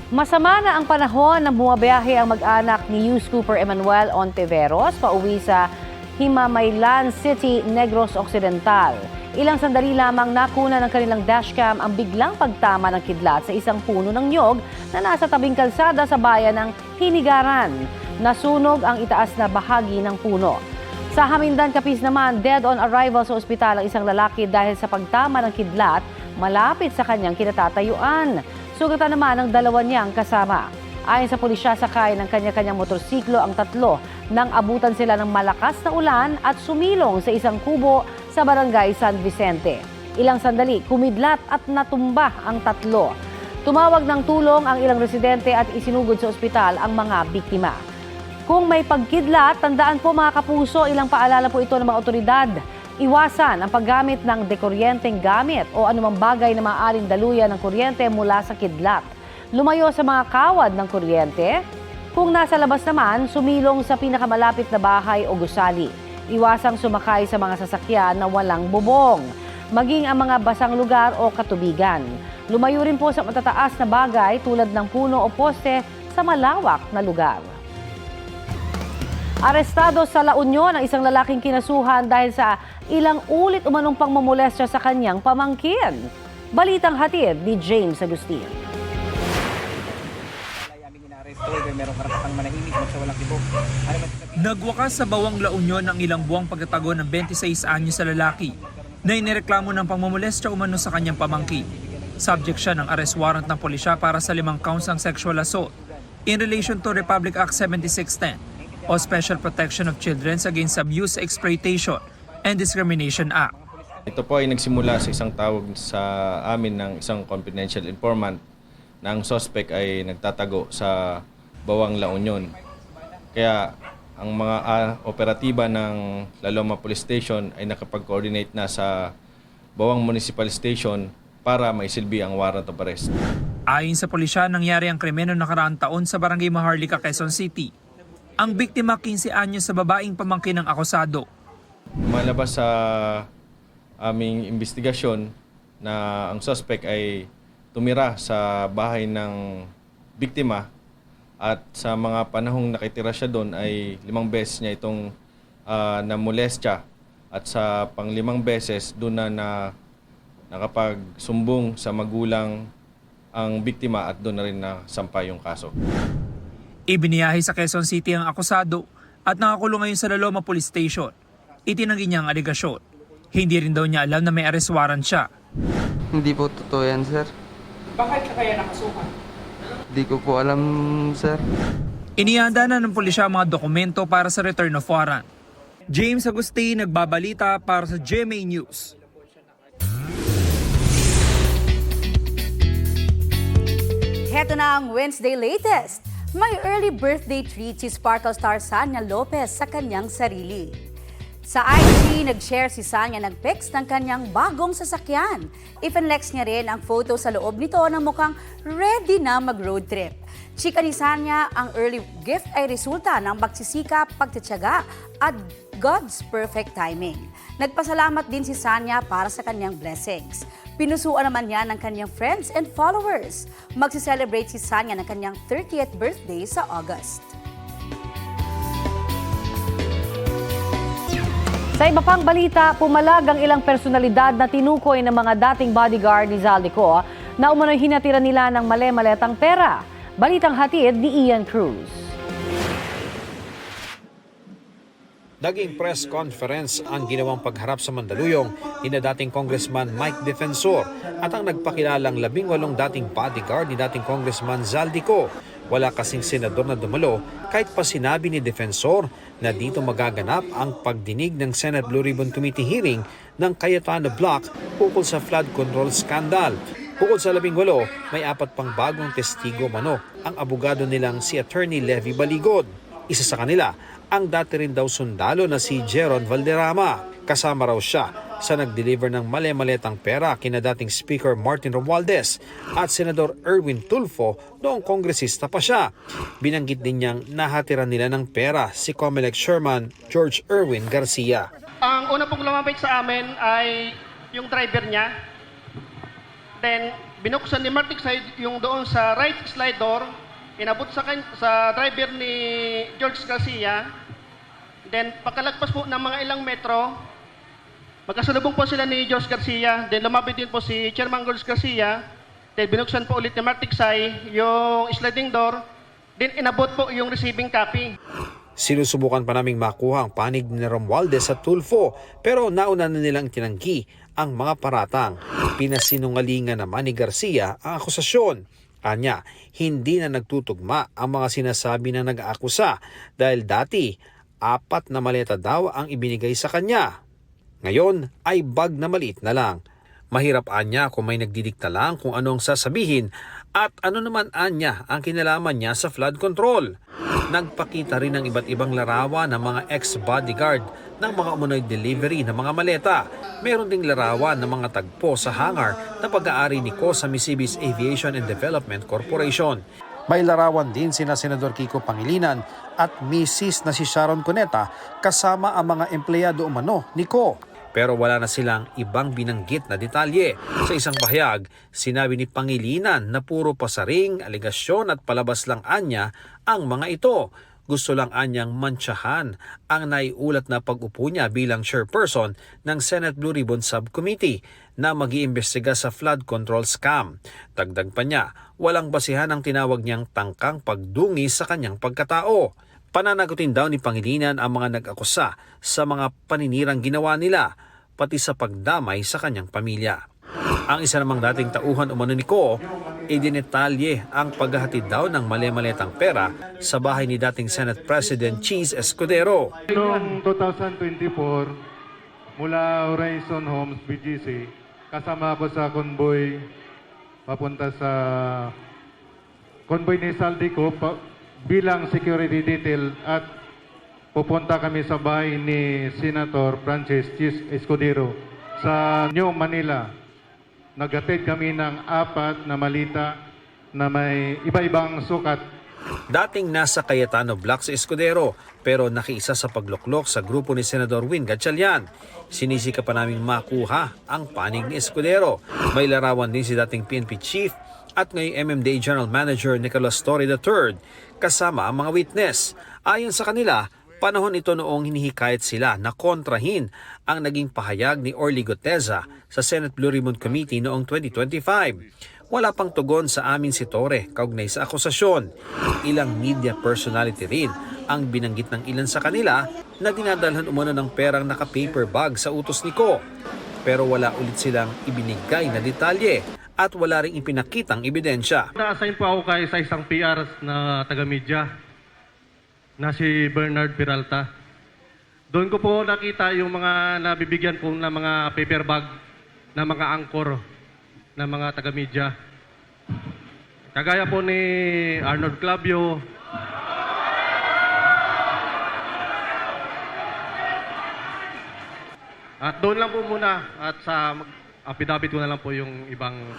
Masama na ang panahon na bumabiyahe ang mag-anak ni Yus Cooper Emmanuel Ontiveros pauwi sa Himamaylan City, Negros Occidental. Ilang sandali lamang nakuna ng kanilang dashcam ang biglang pagtama ng kidlat sa isang puno ng niyog na nasa tabing kalsada sa bayan ng Hinigaran. Nasunog ang itaas na bahagi ng puno. Sa Hamindan, Capiz naman, dead on arrival sa ospital ang isang lalaki dahil sa pagtama ng kidlat malapit sa kanyang kinatatayuan. Sugatan naman ang dalawa niyang kasama. Ayon sa pulisya, sakay ng kanya-kanyang motorsiklo ang tatlo nang abutan sila ng malakas na ulan at sumilong sa isang kubo sa barangay San Vicente. Ilang sandali, kumidlat at natumba ang tatlo. Tumawag ng tulong ang ilang residente at isinugod sa ospital ang mga biktima. Kung may pagkidlat, tandaan po mga kapuso, ilang paalala po ito ng mga otoridad. Iwasan ang paggamit ng dekuryenteng gamit o anumang bagay na maaaring daluyan ng kuryente mula sa kidlat. Lumayo sa mga kawad ng kuryente. Kung nasa labas naman, sumilong sa pinakamalapit na bahay o gusali. Iwasang sumakay sa mga sasakyan na walang bubong. Maging ang mga basang lugar o katubigan. Lumayo rin po sa matataas na bagay tulad ng puno o poste sa malawak na lugar. Arestado sa La Union ang isang lalaking kinasuhan dahil sa ilang ulit umanong pangmomolestya sa kanyang pamangkin. Balitang hatid ni James Agustin. Nagwakas sa Bawang La Union ang ilang buwang pagtatago ng 26 anyos sa lalaki na inireklamo ng pangmomolestya umano sa kanyang pamangkin. Subject siya ng arrest warrant ng pulisya para sa 5 counts ng sexual assault in relation to Republic Act 7610 o Special Protection of Children Against Abuse, Exploitation, and Discrimination Act. Ito po ay nagsimula sa isang tawag sa amin ng isang confidential informant na ang suspect ay nagtatago sa Bawang La Union. Kaya ang mga operatiba ng Laloma Police Station ay nakapag-coordinate na sa Bawang Municipal Station para maisilbi ang warrant of arrest. Ayon sa pulisya, nangyari ang krimen noong nakaraang taon sa Barangay Maharlika, Quezon City. Ang biktima 15 anyos sa babaeng pamangkin ng akusado. Malabas sa aming investigasyon na ang suspect ay tumira sa bahay ng biktima at sa mga panahong nakitira siya doon ay 5 beses niya itong namolestya at sa pang-5 beses doon na nakapagsumbong sa magulang ang biktima at doon na rin nasampa yung kaso. Ibiniyahe sa Quezon City ang akusado at nakakulong ngayon sa Laloma Police Station. Itinanggi niya ang aligasyon. Hindi rin daw niya alam na may arrest warrant siya. Hindi po totoo yan, sir. Bakit ka kaya nakasuhan? Hindi ko po alam, sir. Inihanda na ng pulisya ang mga dokumento para sa return of warrant. James Agustin, nagbabalita para sa GMA News. Heto na ang Wednesday latest. May early birthday treat si Sparkle star Sanya Lopez sa kanyang sarili. Sa IG, nag-share si Sanya ng pics ng kanyang bagong sasakyan. Ifinlex niya rin ang photo sa loob nito na mukhang ready na mag-road trip. Chika ni Sanya, ang early gift ay resulta ng pagsisikap, pagtitiyaga at God's perfect timing. Nagpasalamat din si Sanya para sa kanyang blessings. Pinusuan naman niya ng kanyang friends and followers. Magsi-celebrate si Sanya ng kanyang 30th birthday sa August. Sa iba pang balita, pumalag ang ilang personalidad na tinukoy ng mga dating bodyguard ni Zaldico na umano'y hinatira nila ng male-maletang pera. Balitang hatid ni Ian Cruz. Naging press conference ang ginawang pagharap sa Mandaluyong ni dating Congressman Mike Defensor at ang nagpakilalang 18 dating bodyguard ni dating Congressman Zaldico. Wala kasing senador na dumalo kahit pa sinabi ni Defensor na dito magaganap ang pagdinig ng Senate Blue Ribbon Committee hearing ng Cayetano Block ukol sa flood control scandal. Bukod sa 18, may 4 pang bagong testigo mano ang abogado nilang si Attorney Levy Baligod. Isa sa kanila, ang dati rin daw sundalo na si Jeron Valderrama. Kasama raw siya sa nag-deliver ng male-maletang pera kina dating Speaker Martin Romualdez at Senador Erwin Tulfo noong kongresista pa siya. Binanggit din niyang nahatiran nila ng pera si Comelec Chairman George Erwin Garcia. Ang una pong lumapit sa amin ay yung driver niya. Then binuksan ni Martik yung doon sa right slide door, inabot sa driver ni George Garcia. Then pagkalagpas po ng mga ilang metro, magkasalubong po sila ni George Garcia. Then lumapit din po si Chairman George Garcia. Then binuksan po ulit ni Martik yung sliding door. Then inabot po yung receiving copy. Sinusubukan pa naming makuha ang panig ni Romualdez sa Tulfo pero nauna na nilang tinanggi ang mga paratang. Pinasinungalingan naman ni Garcia ang akusasyon. Anya, hindi na nagtutugma ang mga sinasabi na nag-aakusa dahil dati 4 na maleta daw ang ibinigay sa kanya. Ngayon ay bag na maliit na lang. Mahirap anya kung may nagdidikta lang kung ano ang sasabihin at ano naman anya ang kinalaman niya sa flood control. Nagpakita rin ng iba't ibang larawan ng mga ex-bodyguard ng mga umunoy delivery ng mga maleta. Meron ding larawan ng mga tagpo sa hangar na pag-aari ni Cosa Misibis Aviation and Development Corporation. May larawan din sina Senador Kiko Pangilinan at Mrs. na si Sharon Cuneta kasama ang mga empleyado umano ni Ko. Pero wala na silang ibang binanggit na detalye. Sa isang pahayag, sinabi ni Pangilinan na puro pasaring, aligasyon at palabas lang anya ang mga ito. Gusto lang anyang mantsahan ang naiulat na pag-upo niya bilang chairperson ng Senate Blue Ribbon Subcommittee na mag-iimbestiga sa flood control scam. Dagdag pa niya, walang basihan ang tinawag niyang tangkang pagdungi sa kanyang pagkatao. Pananagutin daw ni Pangilinan ang mga nag-akusa sa mga paninirang ginawa nila, pati sa pagdamay sa kanyang pamilya. Ang isa namang dating tauhan umano ni Ko, idinetalye ang paghahatid daw ng mali-maletang pera sa bahay ni dating Senate President Cheese Escudero. Noong 2024, mula Horizon Homes, BGC, kasama ako sa convoy papunta sa convoy ni Saldico bilang security detail at pupunta kami sa bahay ni Senator Francis Cheese Escudero sa New Manila. Naghatid kami ng 4 na malita na may iba-ibang sukat. Dating nasa Cayetano Block si Escudero pero nakiisa sa pagluklok sa grupo ni Senador Win Gatchalian. Sinisika pa naming makuha ang panig ni Escudero. May larawan din si dating PNP Chief at ngayong MMDA General Manager Nicolas Torre III kasama ang mga witness. Ayon sa kanila, panahon ito noong hinihikayat sila na kontrahin ang naging pahayag ni Orly Guteza sa Senate Blue Ribbon Committee noong 2025. Wala pang tugon sa amin si Torre kaugnay sa akusasyon. Ilang media personality rin ang binanggit ng ilan sa kanila na dinadalhan umano ng perang naka-paper bag sa utos ni Ko. Pero wala ulit silang ibinigay na detalye at wala ring ipinakitang ebidensya. Na-assign po ako sa isang PR na taga-media na si Bernard Peralta. Doon ko po nakita yung mga nabibigyan po ng mga paper bag na mga anchor na mga taga-media. Kagaya po ni Arnold Clavio, at doon lang po muna at sa affidavit ko na lang po yung ibang.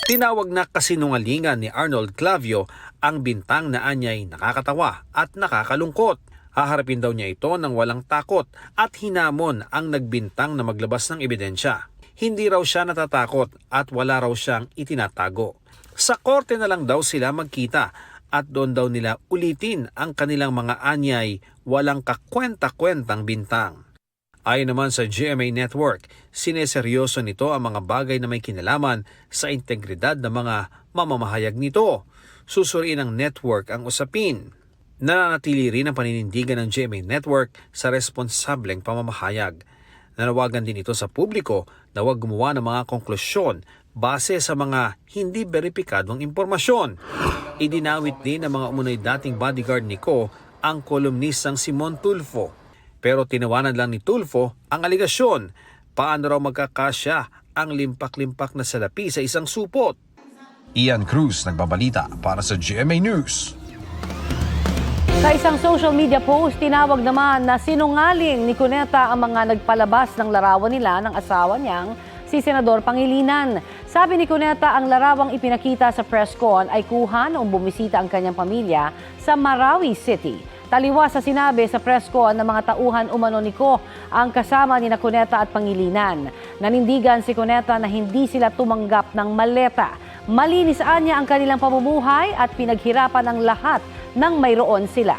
Tinawag na kasinungalingan ni Arnold Clavio ang bintang na anyay nakakatawa at nakakalungkot. Haharapin daw niya ito ng walang takot at hinamon ang nagbintang na maglabas ng ebidensya. Hindi raw siya natatakot at wala raw siyang itinatago. Sa korte na lang daw sila magkita at doon daw nila ulitin ang kanilang mga anyay walang kakwenta-kwentang bintang. Ayon naman sa GMA Network, sineseryoso nito ang mga bagay na may kinalaman sa integridad ng mga mamamahayag nito. Susuriin ng network ang usapin. Nananatili rin ang paninindigan ng GMA Network sa responsableng pamamahayag. Nanawagan din ito sa publiko na huwag gumawa ng mga konklusyon base sa mga hindi beripikadong impormasyon. Idinawit din ng mga umunoy dating bodyguard ni Ko ang kolumnistang Simon Tulfo. Pero tinawanan lang ni Tulfo ang aligasyon. Paano raw magkakasya ang limpak-limpak na salapi sa isang supot? Ian Cruz nagbabalita para sa GMA News. Sa isang social media post, tinawag naman na sinungaling ni Cuneta ang mga nagpalabas ng larawan nila ng asawa niyang si Senador Pangilinan. Sabi ni Cuneta, ang larawang ipinakita sa press con ay kuha noong bumisita ang kanyang pamilya sa Marawi City. Taliwas sa sinabi sa press con ng mga tauhan umano ni Ko ang kasama ni Cuneta at Pangilinan. Nanindigan si Cuneta na hindi sila tumanggap ng maleta Malinis anya ang kanilang pamumuhay at pinaghirapan ng lahat ng mayroon sila.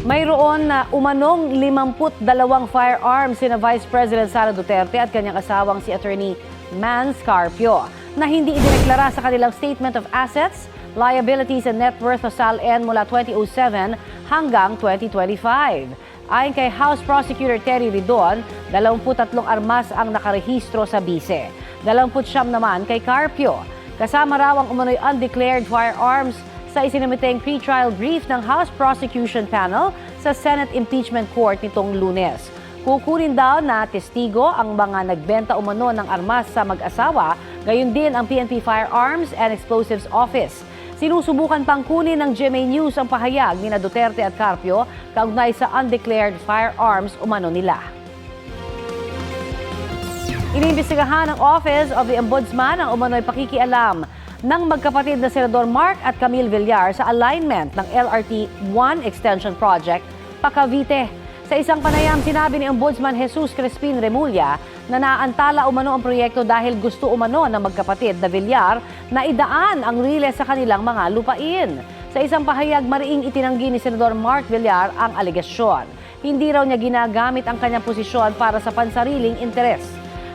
Mayroon na umanong 52 firearms sina Vice President Sara Duterte at kanyang asawang si Attorney Mans Carpio na hindi idineklara sa kanilang Statement of Assets, Liabilities and Net Worth o SALN mula 2007 hanggang 2025. Ayon kay House Prosecutor Terry Ridon, 23 armas ang nakarehistro sa bise. 29 naman kay Carpio. Kasama raw ang umano'y undeclared firearms sa isinamiteng pre-trial brief ng House Prosecution Panel sa Senate Impeachment Court nitong Lunes. Kukunin daw na testigo ang mga nagbenta umano ng armas sa mag-asawa, gayon din ang PNP Firearms and Explosives Office. Sinusubukan pang kunin ng GMA News ang pahayag ni Duterte at Carpio kaugnay sa undeclared firearms umano nila. Iniimbestigahan ng Office of the Ombudsman ang umano'y pakikialam ng magkapatid na Senador Mark at Camille Villar sa alignment ng LRT-1 Extension Project, Cavite. Sa isang panayam, sinabi ni Ombudsman Jesus Crespin Remulla na naantala umano ang proyekto dahil gusto umano ng magkapatid na Villar na idaan ang riles sa kanilang mga lupain. Sa isang pahayag, mariing itinanggi ni Senador Mark Villar ang alegasyon. Hindi raw niya ginagamit ang kanyang posisyon para sa pansariling interes.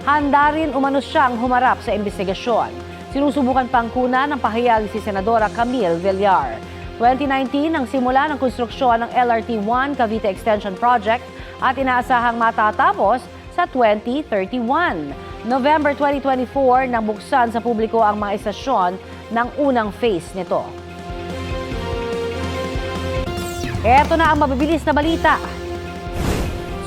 Handa rin umano siyang humarap sa investigasyon. Sinusubukan pang kunan ng pahayag si Senadora Camille Villar. 2019 ang simula ng konstruksyon ng LRT-1 Cavite Extension Project at inaasahang matatapos sa 2031. November 2024 nang buksan sa publiko ang mga estasyon ng unang phase nito. Eto na ang mabibilis na balita.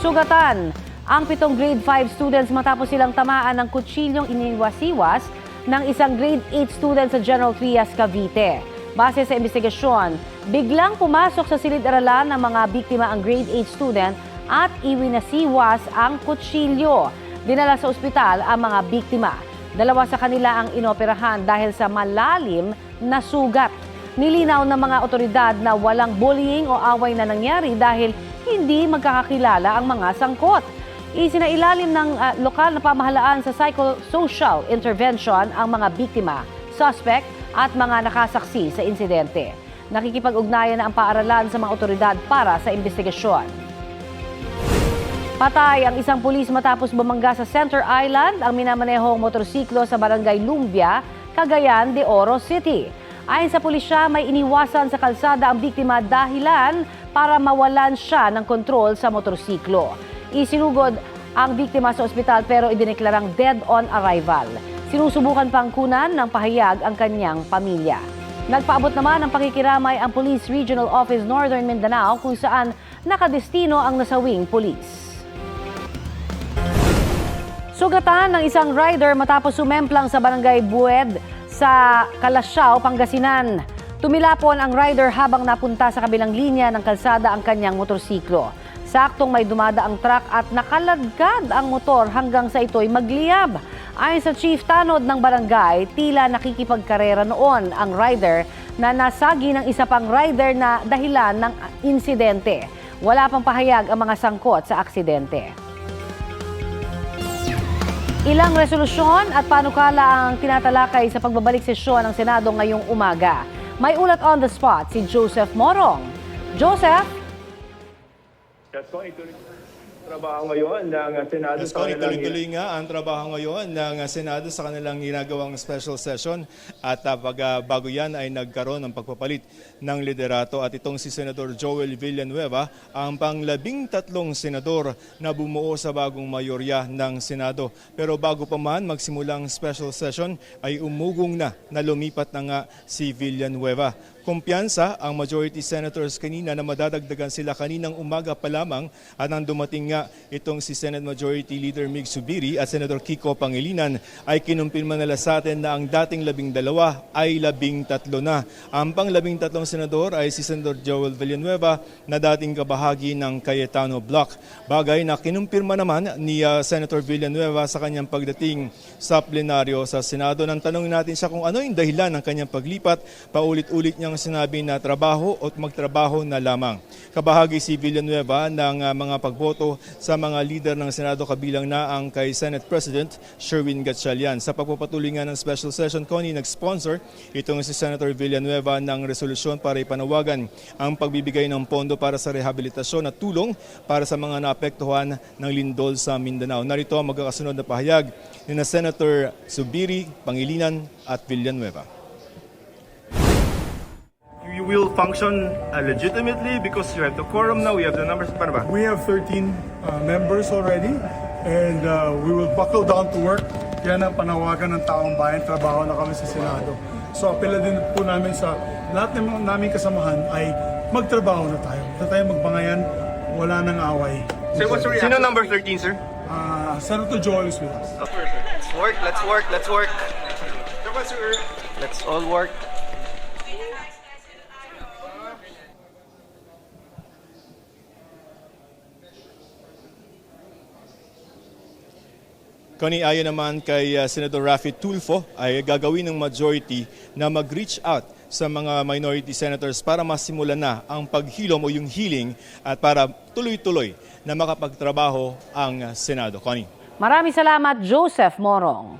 Sugatan ang 7 grade 5 students matapos silang tamaan ng kutsilyong iniwas-iwas ng isang grade 8 student sa General Trias, Cavite. Base sa investigasyon, biglang pumasok sa silid-aralan ng mga biktima ang grade 8 student at iwinasiwas ang kutsilyo. Dinala sa ospital ang mga biktima. 2 sa kanila ang inoperahan dahil sa malalim na sugat. Nilinaw ng mga otoridad na walang bullying o away na nangyari dahil hindi magkakakilala ang mga sangkot. Isinailalim ng lokal na pamahalaan sa psychosocial intervention ang mga biktima, suspect at mga nakasaksi sa insidente. Nakikipag-ugnayan na ang paaralan sa mga otoridad para sa investigasyon. Patay ang isang pulis matapos bumangga sa Center Island ang minamanehong motorsiklo sa Barangay Lumbia, Cagayan de Oro City. Ayon sa pulisya, may iniwasan sa kalsada ang biktima dahilan para mawalan siya ng kontrol sa motorsiklo. Isinugod ang biktima sa ospital pero idineklarang dead on arrival. Sinusubukan pang kunan ng pahayag ang kanyang pamilya. Nagpaabot naman ng pakikiramay ang Police Regional Office Northern Mindanao kung saan nakadestino ang nasawing pulis. Sugatan ng isang rider matapos sumemplang sa Barangay Bued sa Calasiao, Pangasinan. Tumilapon ang rider habang napunta sa kabilang linya ng kalsada ang kanyang motorsiklo. Saktong may dumadaang truck at nakaladkad ang motor hanggang sa ito'y magliyab. Ayon sa Chief Tanod ng barangay, tila nakikipagkarera noon ang rider na nasagi ng isa pang rider na dahilan ng insidente. Wala pang pahayag ang mga sangkot sa aksidente. Ilang resolusyon at panukala ang tinatalakay sa pagbabalik sesyon ng Senado ngayong umaga. May ulat on the spot si Joseph Morong. Joseph? Trabaho ngayon ng Senado sa kanilang... Tuloy-tuloy nga ang trabaho ngayon ng Senado sa kanilang ginagawang special session at bago yan ay nagkaroon ng pagpapalit ng liderato at itong si Senador Joel Villanueva ang pang-13 senador na bumuo sa bagong mayorya ng Senado. Pero bago pa man magsimulang special session ay umugong na lumipat na nga si Villanueva. Kumpiyansa ang majority senators kanina na madadagdagan sila kaninang umaga pa lamang at nang dumating nga itong si Senate Majority Leader Mig Zubiri at Senator Kiko Pangilinan ay kinumpirma nila sa atin na ang dating 12 ay 13 na. Ang pang-13 senador ay si Senator Joel Villanueva na dating kabahagi ng Cayetano Bloc. Bagay na kinumpirma naman ni Senator Villanueva sa kanyang pagdating sa plenaryo sa Senado. Nang tanongin natin siya kung ano yung dahilan ng kanyang paglipat, paulit-ulit niya kanyang sinabi na trabaho at magtrabaho na lamang. Kabahagi si Villanueva ng mga pagboto sa mga lider ng Senado kabilang na ang kay Senate President Sherwin Gatchalian. Sa pagpapatuloy nga ng special session, Connie, nag-sponsor itong si Senator Villanueva ng resolusyon para ipanawagan ang pagbibigay ng pondo para sa rehabilitasyon at tulong para sa mga naapektuhan ng lindol sa Mindanao. Narito ang magkakasunod na pahayag ni na Senator Zubiri, Pangilinan at Villanueva. You will function legitimately because you have the quorum now, we have the numbers. Paano ba? We have 13 members already and we will buckle down to work. Yan ang panawagan ng taong bayan, trabaho na kami sa Senado. So apela din po namin sa lahat ng naming kasamahan ay magtrabaho na tayo. Huwag na tayo magbangayan, wala nang away. So what's your reaction? Sino number 13, sir? Senator Joel is with us. Let's work, let's work, let's work. Let's all work. Connie, ayon naman kay Senator Raffy Tulfo ay gagawin ng majority na mag-reach out sa mga minority senators para masimulan na ang paghilom o yung healing at para tuloy-tuloy na makapagtrabaho ang Senado. Connie. Maraming salamat, Joseph Morong.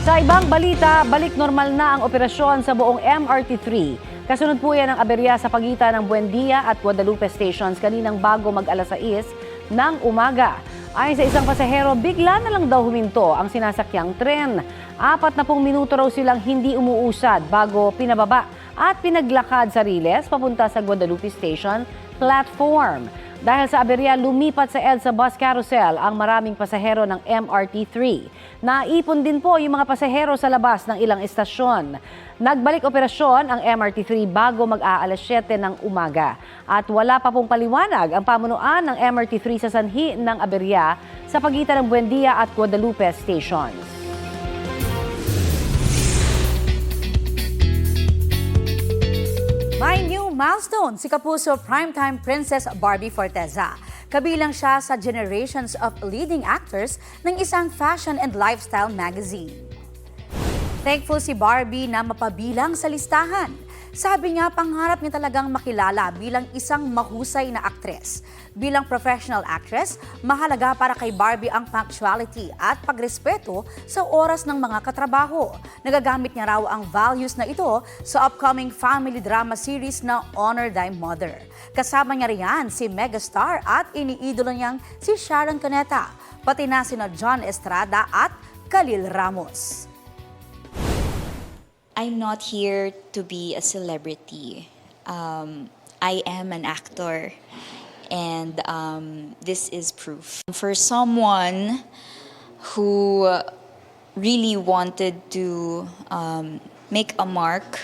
Sa ibang balita, balik normal na ang operasyon sa buong MRT-3. Kasunod po yan ang aberya sa pagitan ng Buendia at Guadalupe stations kaninang bago mag-alas 6 ng umaga. Ayon sa isang pasahero, bigla na lang daw huminto ang sinasakyang tren. 40 minuto raw silang hindi umuusad bago pinababa at pinaglakad sa Riles papunta sa Guadalupe Station platform. Dahil sa aberya, lumipat sa EDSA bus carousel ang maraming pasahero ng MRT-3. Naipon din po yung mga pasahero sa labas ng ilang istasyon. Nagbalik operasyon ang MRT-3 bago mag-aalas 7 ng umaga. At wala pa pong paliwanag ang pamunuan ng MRT-3 sa sanhi ng aberya sa pagitan ng Buendia at Guadalupe stations. May new milestone si Kapuso primetime Princess Barbie Forteza. Kabilang siya sa generations of leading actors ng isang fashion and lifestyle magazine. Thankful si Barbie na mapabilang sa listahan. Sabi niya, pangarap niya talagang makilala bilang isang mahusay na aktres. Bilang professional actress, mahalaga para kay Barbie ang punctuality at pagrespeto sa oras ng mga katrabaho. Nagagamit niya raw ang values na ito sa upcoming family drama series na Honor Thy Mother. Kasama niya riyan si megastar at iniidolo niyang si Sharon Cuneta, pati na sina John Estrada at Khalil Ramos. I'm not here to be a celebrity. I am an actor, and this is proof. For someone who really wanted to make a mark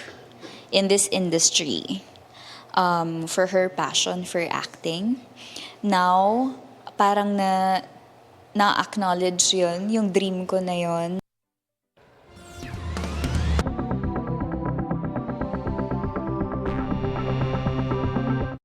in this industry, for her passion for acting, now parang na-acknowledge yun, yung dream ko na yun.